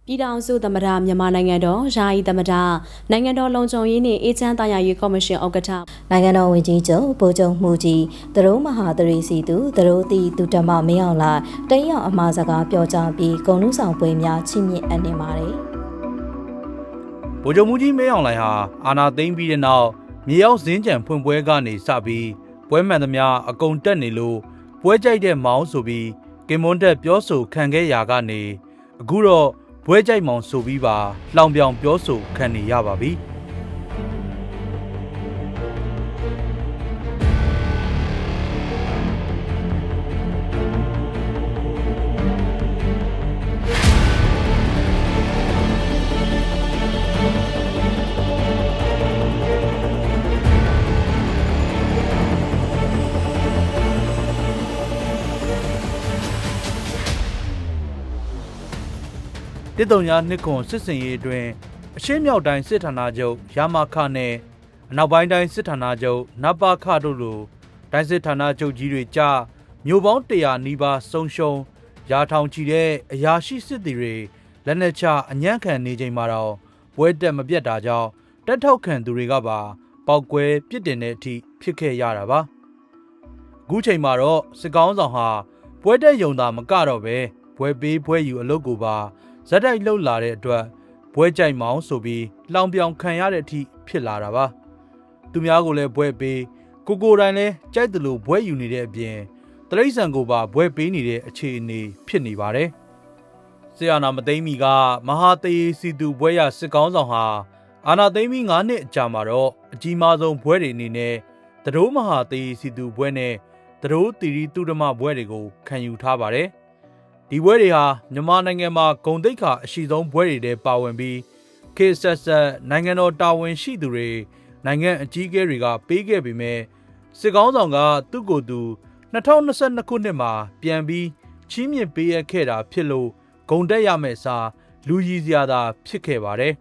ပြည်ထောင်စုသမ္မတမြန်မာနိုင်ငံတော်ယာယီသမ္မတနိုင်ငံတော်လုံခြုံရေးနှင့်အေးချမ်းသာယာရေးကော်မရှင်ဥက္ကဋ္ဌနိုင်ငံတော်ဝန်ကြီးချုပ်ဗိုလ်ချုပ်မှုကြီးသရုံးမဟာသရီစီသူသရုံးတီသူဓမ္မမင်းအောင်လာတင်းရောက်အမှားစကားပြောကြားပြီးဂုဏ်ထူးဆောင်ပွဲများချီးမြှင့်အပ်နှင်းပါတယ်ဗိုလ်ချုပ်မှုကြီးမင်းအောင်လှိုင်ဟာအာဏာသိမ်းပြီးတဲ့နောက်မြေရောက်စင်းကြံဖွင့်ပွဲကနေစပြီးပွဲမှန်သမျှအကုန်တက်နေလို့ပွဲကြိုက်တဲ့မောင်းဆိုပြီးကင်မွန်းတက်ပြောဆိုခံခဲ့ရာကနေအခုတော့ဘွဲကြိုက်မောင်ဆိုပြီးပါလောင်ပြောင်ပြောဆိုခံနေရပါပြီတစ်တုံညာနှစ်ခွန်စစ်စင်ရေးအတွင်းအရှေ့မြောက်တိုင်းစစ်ဌာနချုပ်ရာမာခနဲ့အနောက်ပိုင်းတိုင်းစစ်ဌာနချုပ်နပခတို့လိုတိုင်းစစ်ဌာနချုပ်ကြီးတွေကြားမြို့ပေါင်း100နီးပါးဆုံးရှုံးရာထောင်ချီတဲ့အရာရှိစစ်သည်တွေလက်နက်ချအညံ့ခံနေချိန်မှာတော့ပွဲတက်မပြတ်တာကြောင့်တက်ထောက်ခံသူတွေကပါပောက်ကွဲပြစ်တင်တဲ့အထိဖြစ်ခဲ့ရတာပါအခုချိန်မှာတော့စစ်ကောင်းဆောင်ဟာပွဲတက်ယုံတာမကတော့ပဲပွဲပေးပွဲယူအလုပ်ကိုပါဇက်တိုက်လှုပ်လာတဲ့အတွက်ဘွဲကြိုက်မောင်းဆိုပြီးလောင်ပြောင်ခံရတဲ့အထိဖြစ်လာတာပါသူများကိုလည်းဘွဲပေးကိုတိုင်းလည်းကြိုက်တယ်လို့ဘွဲယူနေတဲ့အပြင်တရိษံကိုပါဘွဲပေးနေတဲ့အခြေအနေဖြစ်နေပါတယ်ဆရာနာမသိမ်းမီကမဟာတရေစီသူဘွဲရစစ်ကောင်းဆောင်ဟာအာနာသိမ်းမီ9နှစ်အကြာမှာတော့အကြီးမားဆုံးဘွဲတွေအနေနဲ့တရိုးမဟာတရေစီသူဘွဲနဲ့တရိုးတီရီတုဒ္ဓမဘွဲတွေကိုခံယူထားပါတယ်ဒီဘွဲတွေဟာမြန်မာနိုင်ငံမှာဂုဏ်သိက္ခာအရှိဆုံးဘွဲတွေထဲပါဝင်ပြီးခေတ်ဆက်ဆက်နိုင်ငံတော်တာဝန်ရှိသူတွေနိုင်ငံအကြီးအကဲတွေကပေးခဲ့ပေမဲ့စစ်ကောင်းဆောင်ကသူ့ကိုယ်သူ2022ခုနှစ်မှာပြန်ပြီးချီးမြှင့်ပေးရခဲ့တာဖြစ်လို့ဂုဏ်တက်ရမယ့်အစားလူကြီးစရာသာဖြစ်ခဲ့ပါတယ်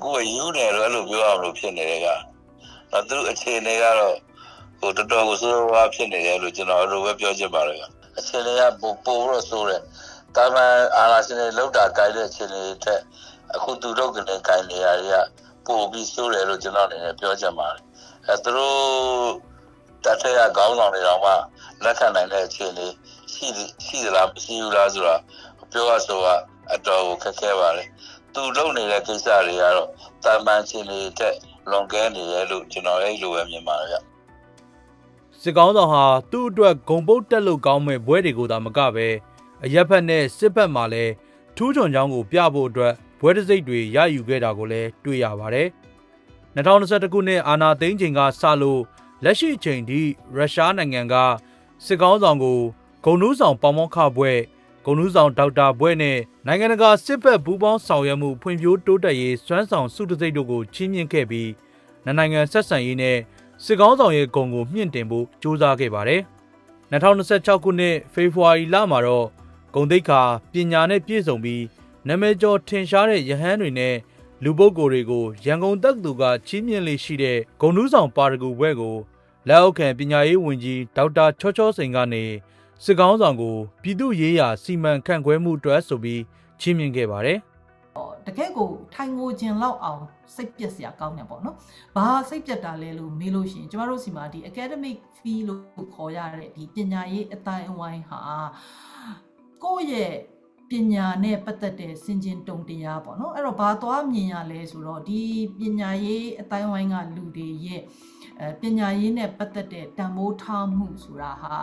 ကိုယ်ယူနေတယ်လို့ပြောအောင်လို့ဖြစ်နေတယ်ကသူအခြေအနေကတော့ဟိုတော်တော်ကိုစိုးဝါးဖြစ်နေတယ်လို့ကျွန်တော်တို့ပဲပြောချင်ပါတယ်အခြေအနေကပိုတော့ဆိုးတယ်တာမန်အာလာစင်တွေလောက်တာကြိုက်တဲ့အခြေအနေတွေအခုသူတို့ကနေကြိုက်နေရတွေကပိုပြီးဆိုးတယ်လို့ကျွန်တော်အနေနဲ့ပြောချင်ပါတယ်သူတို့တထရခေါင်းဆောင်တွေတော့မှလက်ခံနိုင်တဲ့အခြေအနေရှိသလားမရှိဘူးလားဆိုတာပြောရဆိုတာအတော်ကိုခက်ခဲပါတယ်သူလုပ်နေတဲ့ကိစ္စတွေကတော့တာမန်အခြေအနေတက်လွန်ကဲနေရလို့ကျွန်တော်အဲ့လိုပဲမြင်ပါတယ်စစ်ကောင်းဆောင်ဟာသူ့အတွက်ဂုံပုတ်တက်လို့ကောင်းမဲ့ဘွဲတွေကိုသာမကပဲအရက်ဖက်နဲ့စစ်ဖက်မှာလည်းထူးချွန်ချောင်းကိုပြဖို့အတွက်ဘွဲတစိတ်တွေရယူခဲ့တာကိုလည်းတွေ့ရပါတယ်2021ခုနှစ်အာဏာသိမ်းချိန်ကစလို့လက်ရှိချိန်ထိရုရှားနိုင်ငံကစစ်ကောင်းဆောင်ကိုဂုံနူးဆောင်ပေါမောက်ခဘွဲဂုံနူးဆောင်ဒေါက်တာဘွဲနဲ့နိုင်ငံတကာစစ်ဖက်ဘူပေါင်းဆောင်ရွက်မှုဖွံ့ဖြိုးတိုးတက်ရေးစွမ်းဆောင်စုတစိတ်တို့ကိုချီးမြှင့်ခဲ့ပြီးနိုင်ငံဆက်ဆံရေးနဲ့စစ်ကောင်းဆောင်ရဲ့ဂုဏ်ကိုမြင့်တင်ဖို့ကြိုးစားခဲ့ပါတယ်။2026ခုနှစ်ဖေဖော်ဝါရီလမှာတော့ဂုဏ်သိက္ခာပညာနဲ့ပြည့်စုံပြီးနာမည်ကျော်ထင်ရှားတဲ့ရဟန်းတွေနဲ့လူပုဂ္ဂိုလ်တွေကိုရန်ကုန်တက္ကသိုလ်ကချီးမြှင့်လေးရှိတဲ့ဂုဏ်ထူးဆောင်ပါရဂူဘွဲကိုလက်အောက်ခံပညာရေးဝန်ကြီးဒေါက်တာချောစိန်ကနေစစ်ကောင်းဆောင်ကိုပြည်သူ့ရေးရာစီမံခန့်ခွဲမှုအတွက်ဆိုပြီးချီးမြှင့်ခဲ့ပါတယ်တကယ့်ကိုထိုင်ငိုခြင်းလောက်အောင်စိတ်ပြက်စရာကောင်းတယ်ပေါ့နော်။ဘာစိတ်ပြက်တာလဲလို့မေးလို့ရှိရင်ကျမတို့စီမှာဒီ academic fee လို့ခေါ်ရတဲ့ဒီပညာရေးအတိုင်းအဝိုင်းဟာကိုယ့်ရဲ့ပညာနဲ့ပတ်သက်တဲ့စင်ကျင်တုံတရားပေါ့နော်။အဲ့တော့ဘာသွားမြင်ရလဲဆိုတော့ဒီပညာရေးအတိုင်းအဝိုင်းကလူတွေရဲ့ပညာရေးနဲ့ပတ်သက်တဲ့တန်ဖိုးထားမှုဆိုတာဟာ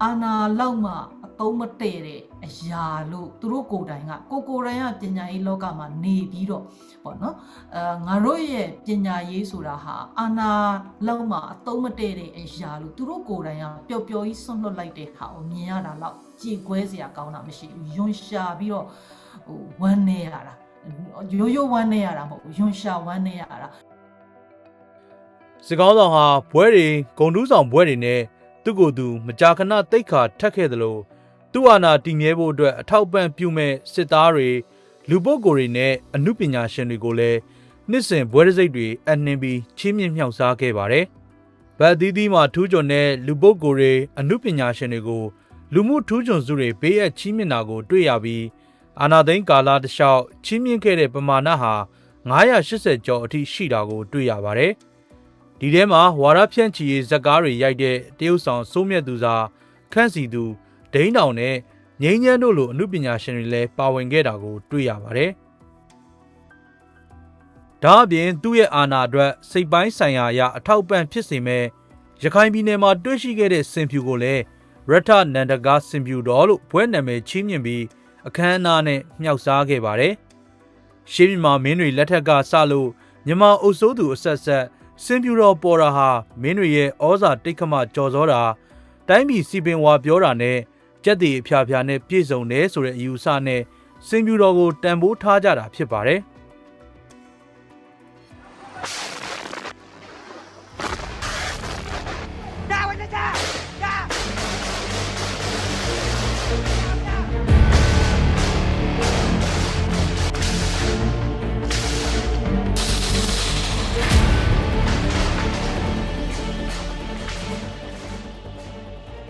အာနာလောက်မှအသုံးမတည့်တဲ့အရာလို့သူတို့ကိုယ်တိုင်ကကိုယ်တိုင်ကပညာရေးလောကမှာနေပြီးတော့ပေါ့နော်ငါတို့ရဲ့ပညာရေးဆိုတာဟာအာနာလောက်မှအသုံးမတည့်တဲ့အရာလို့သူတို့ကိုယ်တိုင်ကပျော်ပျော်ကြီးဆွန့်လွတ်လိုက်တဲ့ဟာကိုမြင်ရတာတော့ကြေကွဲစရာကောင်းတာမရှိဘူးယွန်ရှာပြီးတော့ဟိုဝမ်းနေရတာရိုးဝမ်းနေရတာမဟုတ်ဘူးယွန်ရှာဝမ်းနေရတာစစ်ကောင်းဆောင်ဟာဘွဲတွေဂုံတူးဆောင်ဘွဲတွေနဲ့သူ့ကိုယ်သူမကြာခဏတိတ်ခါထက်ခဲ့သလိုသူ့အာဏာတည်မြဲဖို့အတွက်အထောက်ပံ့ပြုမဲ့စစ်သားတွေလူပုဂ္ဂိုလ်တွေနဲ့အမှုပညာရှင်တွေကိုလည်းနှစ်စဉ်ဘွဲတစိတ်တွေအနှင်းပြီးချီးမြှင့်မြှောက်စားခဲ့ပါတယ်။ဗတ်သီးသီးမှာထူးချွန်တဲ့လူပုဂ္ဂိုလ်တွေအမှုပညာရှင်တွေကို လူမှုထူးချွန်စုတွေဘေးအပ်ချီးမြှင့်တာကိုတွေ့ရပြီးအာဏာသိမ်းကာလတစ်လျှောက်ချီးမြှင့်ခဲ့တဲ့ပမာဏဟာ980ကျော်အထိရှိတာကိုတွေ့ရပါတယ်။ဒီထဲမှာဝါရဖြန့်ချီရေးဇာတ်ကားတွေရိုက်တဲ့တရုတ်ဆောင်စိုးမြတ်သူစာခန့်စီသူဒိန်းတောင်နဲ့ငိမ့်ချမ်းတို့လိုအမှုပညာရှင်တွေလည်းပါဝင်ခဲ့တာကိုတွေ့ရပါတယ်။ဒါအပြင်သူ့ရဲ့အာဏာအတွက်စိတ်ပိုင်းဆိုင်ရာအရအထောက်ပံ့ဖြစ်စေမဲ့ရခိုင်ပြည်နယ်မှာတွေ့ရှိခဲ့တဲ့စင်ဖြူကိုလည်းရထနန္ဒကာစင်ဖြူတော်လို့ဘွဲ့နာမည်ချီးမြှင့်ပြီးအခမ်းအနားနဲ့မြှောက်စားခဲ့ပါတယ်။ရှေးမြန်မာမင်းတွေလက်ထက်ကစလို့မြန်မာအုပ်စိုးသူအဆက်ဆက်စင်ဖြူတော်ပေါ်တာဟာမင်းတွေရဲ့ဩဇာတိတ်ခမကြော်စောတာတိုင်းပြည်စီပင်ဝါပြောတာနဲ့ကြက်တီအဖျားဖျားနဲ့ပြည့်စုံတယ်ဆိုတဲ့အယူအဆနဲ့စင်ဖြူတော်ကိုတန်ဖိုးထားကြတာဖြစ်ပါတယ်။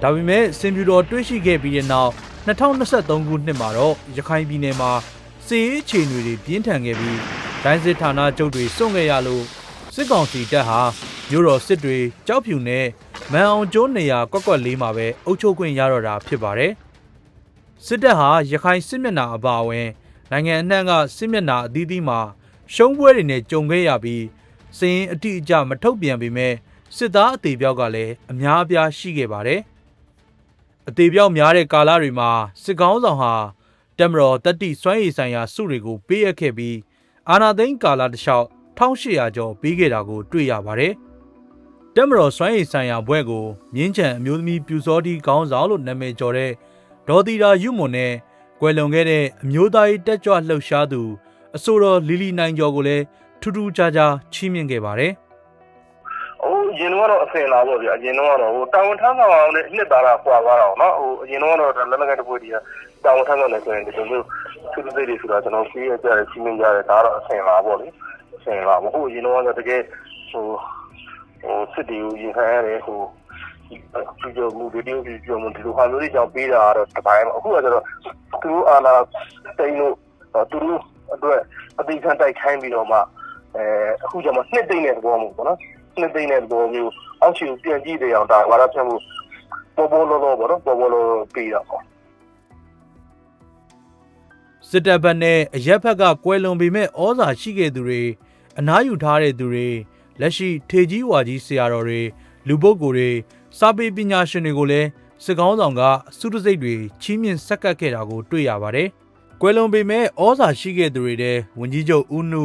ဒါပေမဲ့စင်ဖြူတော်တွေ့ရှိခဲ့ပြီးတဲ့နောက်2023ခုနှစ်မှာတော့ရခိုင်ပြည်နယ်မှာစစ်ရေးအခြေအနေတွေပြင်းထန်ခဲ့ပြီးဒိုင်းစစ်ဌာနချုပ်တွေစွန့်ခဲ့ရလို့စစ်ကောင်စီတပ်ဟာမြို့တော်စစ်တွေကြောက်ဖြူနဲ့မန်အောင်ကျိုးနေရာကွက်ကွက်လေးမှာပဲအုပ်ချုပ်ခွင့်ရတော့တာဖြစ်ပါတယ်။စစ်တပ်ဟာရခိုင်စစ်မျက်နှာအပါအဝင်နိုင်ငံအနှံ့ကစစ်မျက်နှာအသီးသီးမှာရှုံးပွဲတွေနဲ့ကြုံခဲ့ရပြီးစည်ရင်အတိအကျမထုတ်ပြန်ပေမဲ့စစ်သားအသေးပြောက်ကလည်းအများအပြားရှိခဲ့ပါတယ်။အသေးပြောက်များတဲ့ကာလတွေမှာစစ်ကောင်းဆောင်ဟာတက်မတော်တက်တိစွမ်းရည်ဆိုင်ရာစုတွေကိုပေးအပ်ခဲ့ပြီးအာဏာသိမ်းကာလတစ်လျှောက်1800ကျော်ပေးခဲ့တာကိုတွေ့ရပါတယ်။တက်မတော်စွမ်းရည်ဆိုင်ရာဘွဲ့ကိုမြင်းချံအမျိုးသမီးပြူစောတိခေါင်းဆောင်လို့နာမည်ကျော်တဲ့ဒေါ်တီတာယူမွန်နဲ့ကွယ်လွန်ခဲ့တဲ့အမျိုးသားရေးတက်ကြွလှုပ်ရှားသူအဆိုတော်လီလီနိုင်ကျော်ကိုလည်းထူးထူးခြားခြားချီးမြှင့်ခဲ့ပါတယ်။အရင်တော့အဆင်လာပေါ့ဗျာအရင်တော့တာဝန်ထမ်းဆောင်အောင်နဲ့နှစ်သားတာခွာသွားတာပေါ့နော်အရင်တော့လက်လက်တစ်ပွဲတည်းတာဝန်ထမ်းဆောင်နေဆိုရင်ဒီလိုမျိုးသူတို့တွေဆိုတာကျွန်တော်ပြေးရကြတယ်စီးမင်းကြတယ်ဒါတော့အဆင်လာပေါ့လေအဆင်လာပေါ့အရင်တော့တကယ်စစ်တီကိုရင်ခံရတယ်ဒီလိုမျိုးဒီလိုဟာမျိုးတွေကြောင့်ပေးတာတော့တပိုင်းအခုကကျတော့သူတို့အာဏာတိန်လို့သူတို့အတွက်အသိခံတိုက်ခိုင်းပြီးတော့မှအခုကျမှနှစ်သိမ့်တဲ့သဘောမျိုးပေါ့နော်နှစ်သိမ့်တဲ့သဘောမျိုးအောက်ခြေကိုပြန်ကြည့်တဲ့အောင်ဒါဝါရဖြန့်မှုပေါ်လောပေါ့နော်ပေါ်လောပေးတာပေါ့စစ်တပ်ဘက်နဲ့အရက်ဘက်ကကွဲလွန်ပေမဲ့ဩဇာရှိခဲ့သူတွေအနားယူထားတဲ့သူတွေလက်ရှိထေကြီးဝါကြီးဆရာတော်တွေလူပုဂ္ဂိုလ်တွေစာပေပညာရှင်တွေကိုလည်းစစ်ကောင်းဆောင်ကစုတစိတ်တွေချီးမြှင့်ဆက်ကပ်ခဲ့တာကိုတွေ့ရပါတယ်။ကွယ်လွန်ပေမဲ့ဩဇာရှိခဲ့သူတွေတဲ့ဝန်ကြီးချုပ်ဦးနု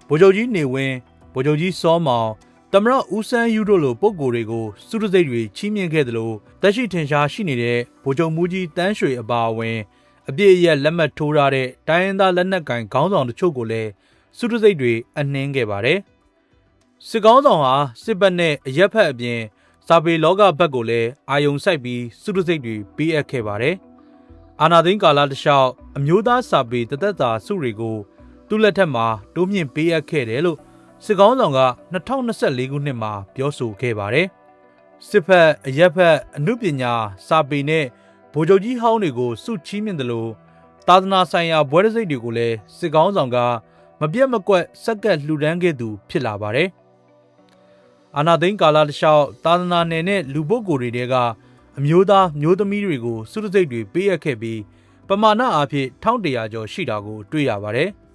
ဗိုလ်ချုပ်ကြီးနေဝင်းဗိုလ်ချုပ်ကြီးစောမောင်သမရဦးစန်းယူတို့လိုပုဂ္ဂိုလ်တွေကိုစုတစိတ်တွေချီးမြှင့်ခဲ့သလိုတက်ရှိထင်ရှားရှိနေတဲ့ဗိုလ်ချုပ်မူကြီးတန်းရွှေအပါအဝင်အပြည့်အရက်လက်မှတ်ထိုးထားတဲ့တိုင်းရင်းသားလက်နက်ကင်ခေါင်းဆောင်တချို့ကိုလည်းစုတစိတ်တွေအနှင်းခဲ့ပါတယ်။စစ်ကောင်းဆောင်ဟာစစ်ဘက်နဲ့အရက်ဖက်အပြင်စာပေလောကဘက်ကိုလည်းအာယုံစိုက်ပြီးစုတစိတ်တွေပေးအပ်ခဲ့ပါတယ်။အာနာသိန်းကာလတစ်လျှောက်အမျိုးသားစာပေတသက်တာစုတွေကိုသူ့လက်ထက်မှာတိုးမြင့်ပေးအပ်ခဲ့တယ်လို့စစ်ကောင်းဆောင်က2024ခုနှစ်မှာပြောဆိုခဲ့ပါတယ်။စစ်ဖက်အရက်ဖက်အမှုပညာစာပေနဲ့ဗိုလ်ချုပ်ကြီးဟောင်းတွေကိုစုချီးမြှင့်တယ်လို့သာသနာဆိုင်ရာဘွဲ့တစိတ်တွေကိုလည်းစစ်ကောင်းဆောင်ကမပြတ်မကွက်စက်ကပ်လှူဒန်းခဲ့သူဖြစ်လာပါတယ်။အာနာသိန်းကာလတစ်လျှောက်သာသနာနယ်နဲ့လူပုဂ္ဂိုလ်တွေတဲကအမျိုးသားမျိုးသမီးတွေကိုစုတစိတ်တွေပေးအပ်ခဲ့ပြီးပမာဏအားဖြင့်1100ကျော်ရှိတာကိုတွေ့ရပါတယ်။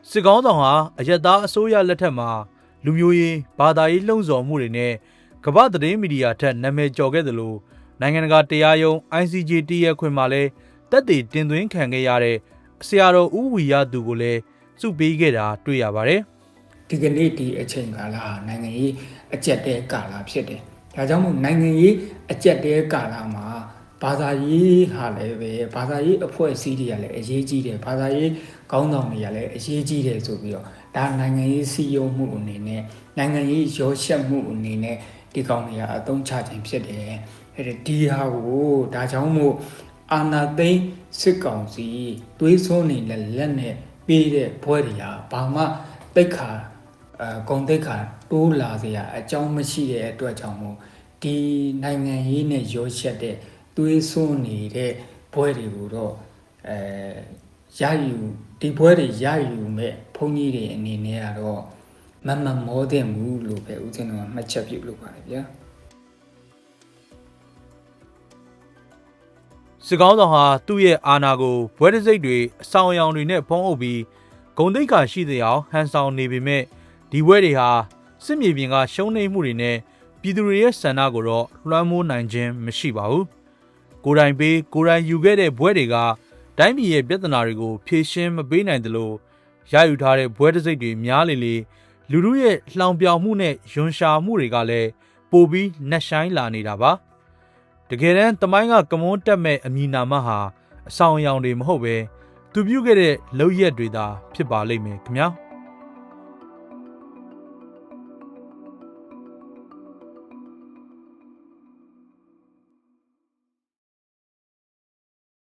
စစ်ကောင်းဆောင်ဟာအရက်သားအစိုးရလက်ထက်မှာလူမျိုးရေးဘာသာရေးလှုံ့ဆော်မှုတွေနဲ့ကမ္ဘာသတင်းမီဒီယာထက်နာမည်ကျော်ခဲ့သလိုနိုင်ငံတကာတရားရုံး ICJ တရခွင်မှာလည်းတက်တည်တင်သွင်းခံခဲ့ရတဲ့ဆရာတော်ဦးဝီရသူကိုလည်းစုပေးခဲ့တာတွေ့ရပါတယ်။ဒီကနေ့ဒီအချိန်ကာလနိုင်ငံရေးအကျက်တဲကာလဖြစ်တယ်။ဒါကြောင့်မို့နိုင်ငံရေးအကျက်တဲကာလမှာဘာသာရေးဟာလည်းပဲဘာသာရေးအဖွဲ့အစည်းတွေကလည်းအရေးကြီးတယ်။ဘာသာရေးခေါင်းဆောင်တွေကလည်းအရေးကြီးတယ်ဆိုပြီးတော့ဒါနိုင်ငံရေးစီယုံမှုအနေနဲ့နိုင်ငံရေးရောရှက်မှုအနေနဲ့ဒီကောင်တွေကအသုံးချခြင်းဖြစ်တယ်။ဒီဟာကိုဒါကြောင့်မို့အာနာသိန်းစစ်ကောင်စီသွေးစွန်းနေတဲ့လက်နဲ့ပေးတဲ့ဘွဲတွေကဘာမှတိတ်ခါဂုံတိတ်ခါတိုးလာစရာအကြောင်းမရှိတဲ့အတွက်ကြောင့်မို့ဒီနိုင်ငံရေးနဲ့ရောရှက်တဲ့ သွေးစွန်းနေတဲ့ဘွဲတွေကိုတော့ရယူဒီဘွဲတွေရယူမဲ့ဘုန်းကြီးတွေအနေနဲ့ကတော့မမောတဲ့မှုလို့ပဲဦးဇင်းတော်ကမှတ်ချက်ပြုလုပ်ပါတယ်ဗျာစစ်ကောင်းဆောင်ဟာသူ့ရဲ့အာဏာကိုဘွဲတစိတ်တွေအဆောင်အယောင်တွေနဲ့ဖုံးအုပ်ပြီးဂုံတိတ်ခါရှိတဲ့အောင်ဟန်ဆောင်နေပေမဲ့ဒီဘွဲတွေဟာစစ်မြေပြင်ကရှုံးနိမ့်မှုတွေနဲ့ပြည်သူတွေရဲ့ဆန္ဒကိုတော့လွှမ်းမိုးနိုင်ခြင်းမရှိပါဘူးကိုယ်တိုင်ပေးကိုယ်တိုင်ယူခဲ့တဲ့ဘွဲတွေကတိုင်းပြည်ရဲ့ပြဿနာတွေကိုဖြေရှင်းမပေးနိုင်သလိုရယူထားတဲ့ဘွဲတစိတ်တွေများလေလေလူတို့ရဲ့လှောင်ပြောင်မှုနဲ့ယွန်ရှာမှုတွေကလည်းပိုပြီးနှက်ဆိုင်လာနေတာပါတကယ်တမ်းတမိုင်းကကမွန်းတက်မဲ့အမည်နာမဟာအဆောင်အယောင်တွေမဟုတ်ပဲသူပြုခဲ့တဲ့လုပ်ရက်တွေသာဖြစ်ပါလိမ့်မယ်ခင်ဗျာ